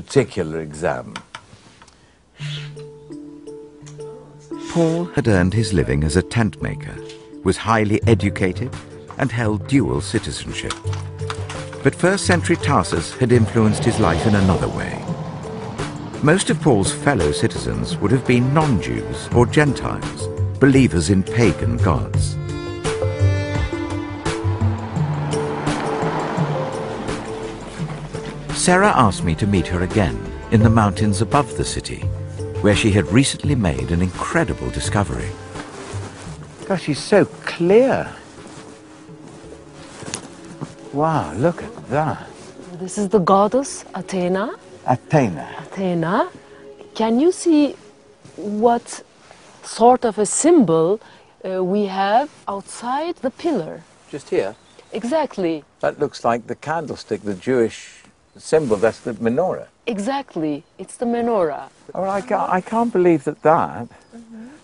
particular exam. Paul had earned his living as a tent maker, was highly educated, and held dual citizenship. But first-century Tarsus had influenced his life in another way. Most of Paul's fellow citizens would have been non-Jews or Gentiles, believers in pagan gods. Sarah asked me to meet her again in the mountains above the city, where she had recently made an incredible discovery. Gosh, she's so clear. Wow, look at that. This is the goddess Athena. Athena. Athena. Can you see what sort of a symbol we have outside the pillar? Just here? Exactly. That looks like the candlestick, the Jewish symbol. That's the menorah. Exactly. It's the menorah. Oh, I can't believe that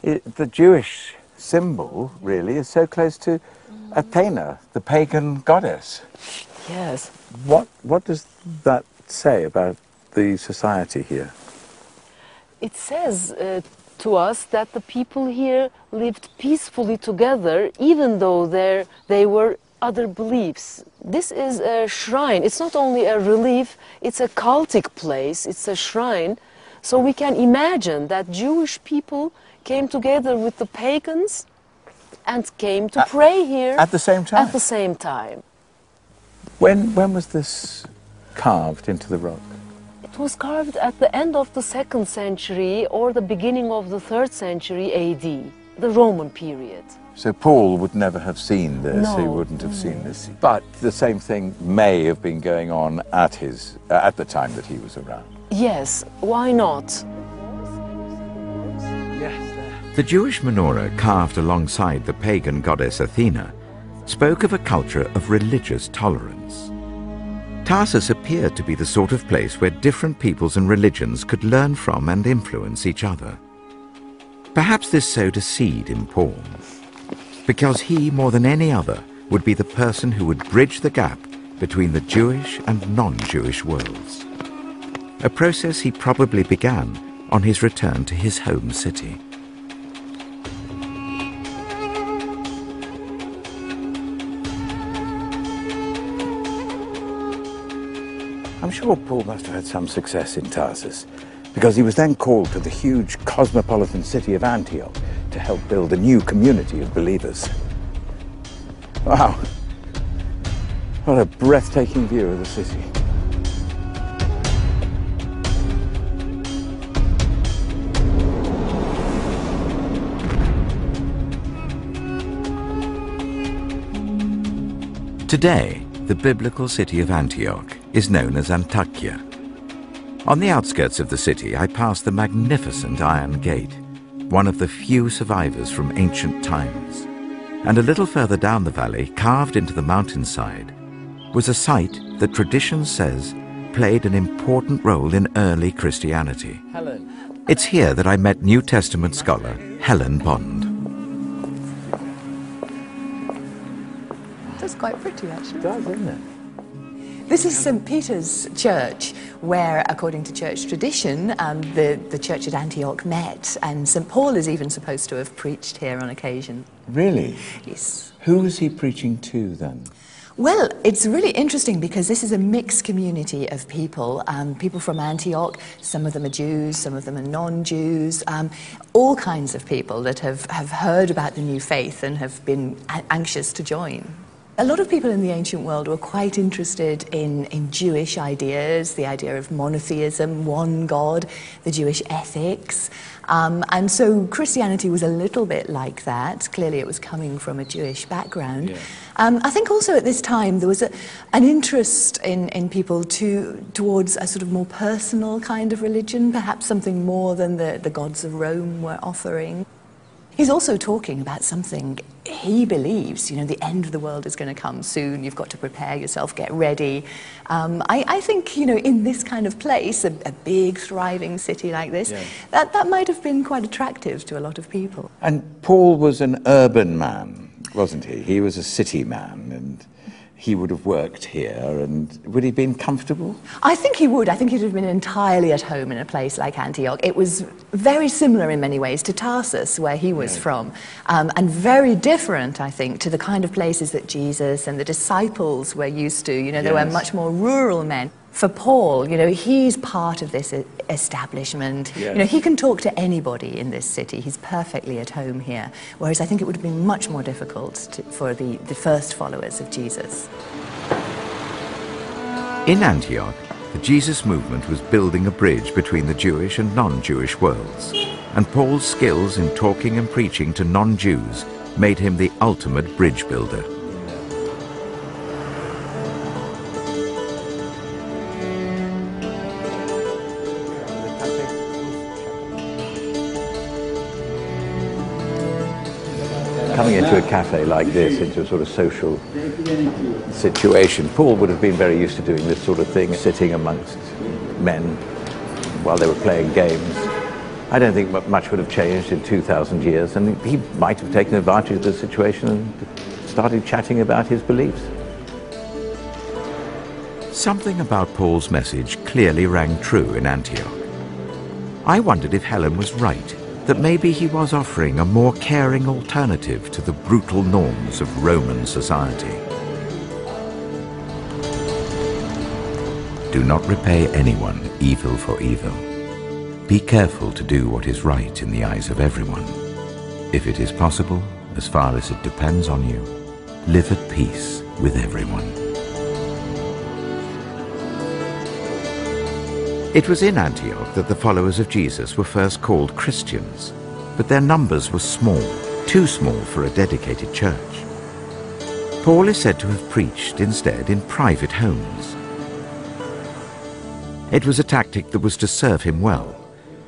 the Jewish symbol, really, is so close to Athena, the pagan goddess. Yes. What does that say about the society here? It says to us that the people here lived peacefully together, even though they were other beliefs. This is a shrine. It's not only a relief, it's a cultic place, it's a shrine. So we can imagine that Jewish people came together with the pagans and came to pray here. At the same time? At the same time. When was this carved into the rock? It was carved at the end of the 2nd century or the beginning of the 3rd century AD, the Roman period. So Paul would never have seen this, No. he wouldn't have seen this. But the same thing may have been going on at the time that he was around. Yes, why not? Yes. The Jewish menorah carved alongside the pagan goddess Athena spoke of a culture of religious tolerance. Tarsus appeared to be the sort of place where different peoples and religions could learn from and influence each other. Perhaps this sowed a seed in Paul, because he, more than any other, would be the person who would bridge the gap between the Jewish and non-Jewish worlds. A process he probably began on his return to his home city. I'm sure Paul must have had some success in Tarsus, because he was then called to the huge cosmopolitan city of Antioch to help build a new community of believers. Wow, what a breathtaking view of the city. Today, the biblical city of Antioch is known as Antakya. On the outskirts of the city, I passed the magnificent Iron Gate, one of the few survivors from ancient times. And a little further down the valley, carved into the mountainside, was a site that tradition says played an important role in early Christianity. Helen. It's here that I met New Testament scholar Helen Bond. That's quite pretty, actually. It does, isn't it? This is St. Peter's Church, where, according to church tradition, the church at Antioch met, and St. Paul is even supposed to have preached here on occasion. Really? Yes. Who was he preaching to then? Well, it's really interesting because this is a mixed community of people, people from Antioch. Some of them are Jews, some of them are non-Jews, all kinds of people that have heard about the new faith and have been anxious to join. A lot of people in the ancient world were quite interested in Jewish ideas, the idea of monotheism, one God, the Jewish ethics. And so Christianity was a little bit like that. Clearly it was coming from a Jewish background. Yeah. I think also at this time there was an interest in people towards a sort of more personal kind of religion, perhaps something more than the gods of Rome were offering. He's also talking about something he believes, you know, the end of the world is going to come soon, you've got to prepare yourself, get ready. I think, you know, in this kind of place, a big, thriving city like this, Yeah. that might have been quite attractive to a lot of people. And Paul was an urban man, wasn't he? He was a city man, and he would have worked here, and would he have been comfortable? I think he would. I think he'd have been entirely at home in a place like Antioch. It was very similar in many ways to Tarsus, where he was from, and very different, I think, to the kind of places that Jesus and the disciples were used to. You know, they were much more rural men. For Paul, you know, he's part of this establishment. Yes. You know, he can talk to anybody in this city. He's perfectly at home here. Whereas I think it would have been much more difficult for the first followers of Jesus. In Antioch, the Jesus movement was building a bridge between the Jewish and non-Jewish worlds, and Paul's skills in talking and preaching to non-Jews made him the ultimate bridge builder. Coming into a cafe like this, into a sort of social situation, Paul would have been very used to doing this sort of thing, sitting amongst men while they were playing games. I don't think much would have changed in 2,000 years, and he might have taken advantage of the situation and started chatting about his beliefs. Something about Paul's message clearly rang true in Antioch. I wondered if Helen was right, that maybe he was offering a more caring alternative to the brutal norms of Roman society. Do not repay anyone evil for evil. Be careful to do what is right in the eyes of everyone. If it is possible, as far as it depends on you, live at peace with everyone. It was in Antioch that the followers of Jesus were first called Christians, but their numbers were small, too small for a dedicated church. Paul is said to have preached instead in private homes. It was a tactic that was to serve him well.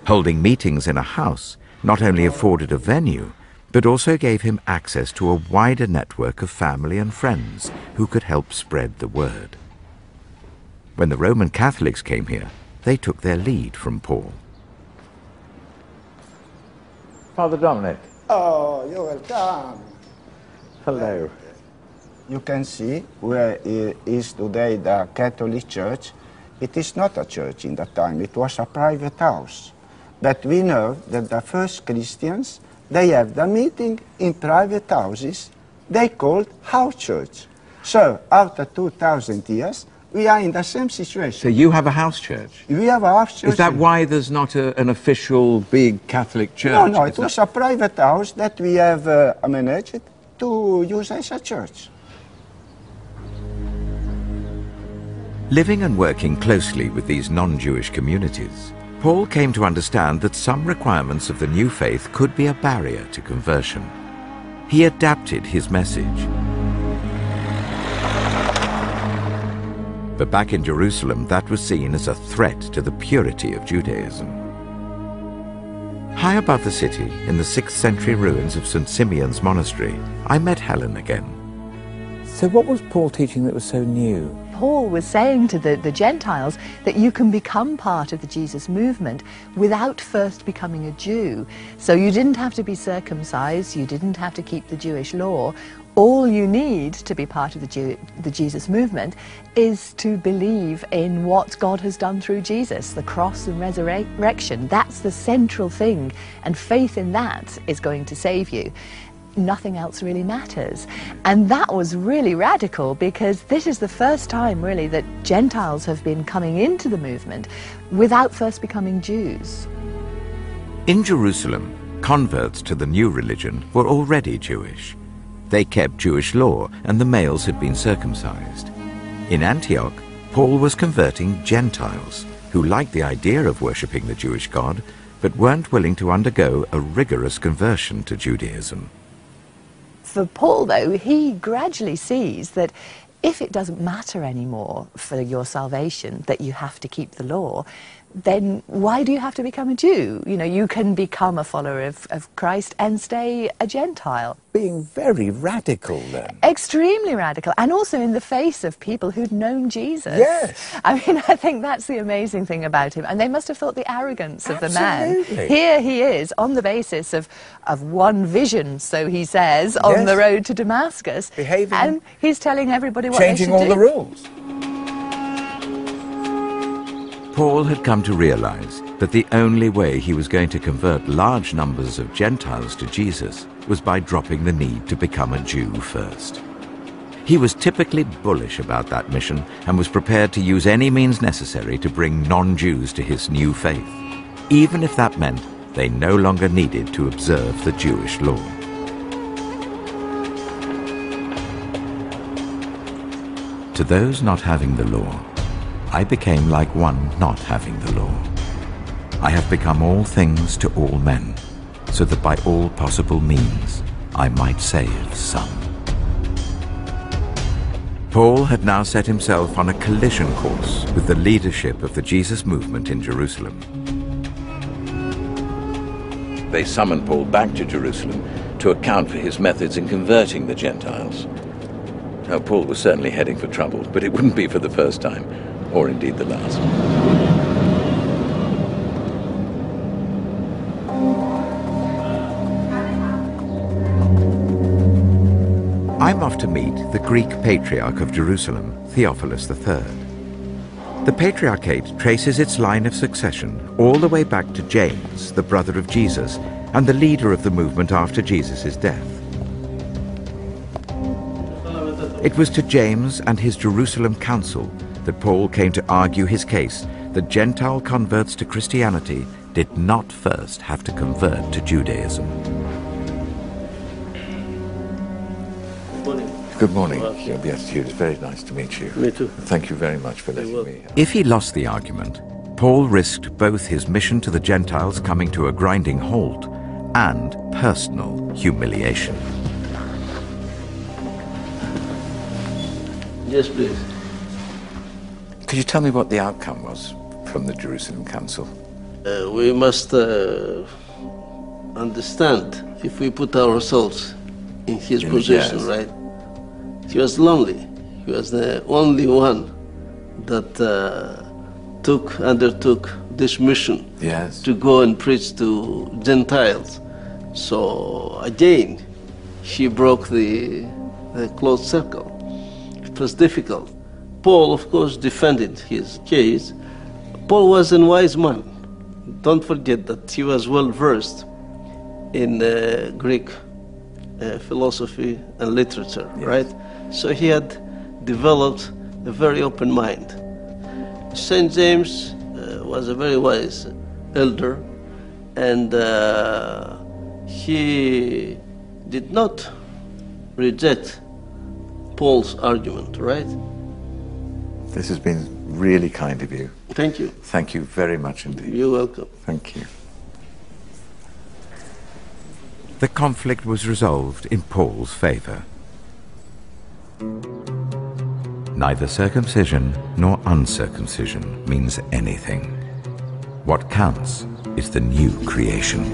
Holding meetings in a house not only afforded a venue, but also gave him access to a wider network of family and friends who could help spread the word. When the Roman Catholics came here, they took their lead from Paul. Father Dominic. Oh, you're welcome. Hello. You can see where is today the Catholic Church. It is not a church in that time, it was a private house. But we know that the first Christians, they have the meeting in private houses, they called house church. So after 2,000 years, we are in the same situation. So you have a house church? We have a house church. Is that why there's not an official big Catholic church? No, it was a private house that we have managed to use as a church. Living and working closely with these non-Jewish communities, Paul came to understand that some requirements of the new faith could be a barrier to conversion. He adapted his message. But back in Jerusalem, that was seen as a threat to the purity of Judaism. High above the city, in the 6th century ruins of St. Simeon's monastery, I met Helen again. So what was Paul teaching that was so new? Paul was saying to the Gentiles that you can become part of the Jesus movement without first becoming a Jew. So you didn't have to be circumcised, you didn't have to keep the Jewish law. All you need to be part of the Jesus movement is to believe in what God has done through Jesus, the cross and resurrection. That's the central thing, and faith in that is going to save you. Nothing else really matters. And that was really radical, because this is the first time really that Gentiles have been coming into the movement without first becoming Jews. In Jerusalem, converts to the new religion were already Jewish. They kept Jewish law, and the males had been circumcised. In Antioch, Paul was converting Gentiles who liked the idea of worshipping the Jewish God, but weren't willing to undergo a rigorous conversion to Judaism. For Paul, though, he gradually sees that if it doesn't matter anymore for your salvation that you have to keep the law, then why do you have to become a Jew? You know, you can become a follower of Christ and stay a Gentile. Being very radical then. Extremely radical, and also in the face of people who'd known Jesus. Yes. I mean, I think that's the amazing thing about him. And they must have thought the arrogance of the man. Absolutely. Here he is, on the basis of one vision, so he says, on Yes. the road to Damascus. Behaving- And he's telling everybody what they should Changing all do. the rules. Paul had come to realize that the only way he was going to convert large numbers of Gentiles to Jesus was by dropping the need to become a Jew first. He was typically bullish about that mission and was prepared to use any means necessary to bring non-Jews to his new faith, even if that meant they no longer needed to observe the Jewish law. To those not having the law, I became like one not having the law. I have become all things to all men, so that by all possible means I might save some. Paul had now set himself on a collision course with the leadership of the Jesus movement in Jerusalem. They summoned Paul back to Jerusalem to account for his methods in converting the Gentiles. Now, Paul was certainly heading for trouble, but it wouldn't be for the first time, or indeed the last. I'm off to meet the Greek Patriarch of Jerusalem, Theophilus III. The Patriarchate traces its line of succession all the way back to James, the brother of Jesus, and the leader of the movement after Jesus' death. It was to James and his Jerusalem council that Paul came to argue his case that Gentile converts to Christianity did not first have to convert to Judaism. Good morning, Your Beatitude. It's very nice to meet you. Me too. Thank you very much for letting me. If he lost the argument, Paul risked both his mission to the Gentiles coming to a grinding halt and personal humiliation. Yes, please. Could you tell me what the outcome was from the Jerusalem Council? We must understand, if we put ourselves in his position, yes. right? He was lonely. He was the only one that undertook this mission Yes. to go and preach to Gentiles. So again, he broke the closed circle. It was difficult. Paul, of course, defended his case. Paul was a wise man. Don't forget that he was well versed in Greek philosophy and literature, Yes. right? So he had developed a very open mind. St. James was a very wise elder, and he did not reject Paul's argument, right? This has been really kind of you. Thank you. Thank you very much indeed. You're welcome. Thank you. The conflict was resolved in Paul's favor. Neither circumcision nor uncircumcision means anything. What counts is the new creation.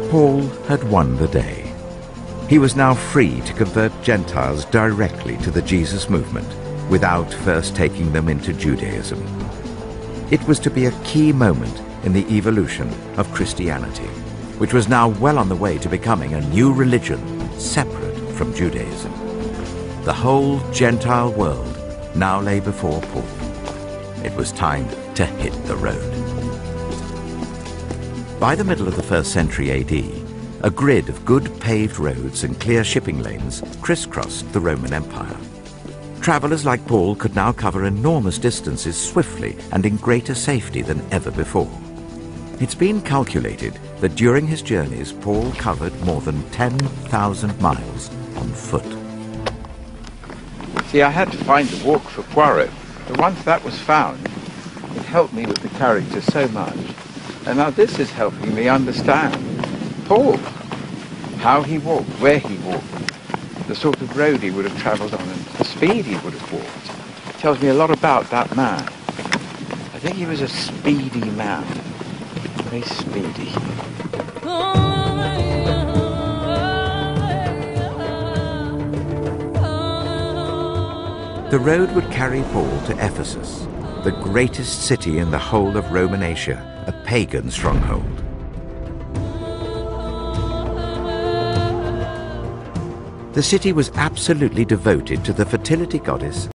Paul had won the day. He was now free to convert Gentiles directly to the Jesus movement without first taking them into Judaism. It was to be a key moment in the evolution of Christianity, which was now well on the way to becoming a new religion separate from Judaism. The whole Gentile world now lay before Paul. It was time to hit the road. By the middle of the 1st century AD, a grid of good paved roads and clear shipping lanes crisscrossed the Roman Empire. Travelers like Paul could now cover enormous distances swiftly and in greater safety than ever before. It's been calculated that during his journeys, Paul covered more than 10,000 miles on foot. See, I had to find a walk for Poirot, but once that was found, it helped me with the character so much. And now this is helping me understand Paul, how he walked, where he walked, the sort of road he would have travelled on, and the speed speed he would have walked tells me a lot about that man. I think he was a speedy man, very speedy. The road would carry Paul to Ephesus, the greatest city in the whole of Roman Asia, a pagan stronghold. The city was absolutely devoted to the fertility goddess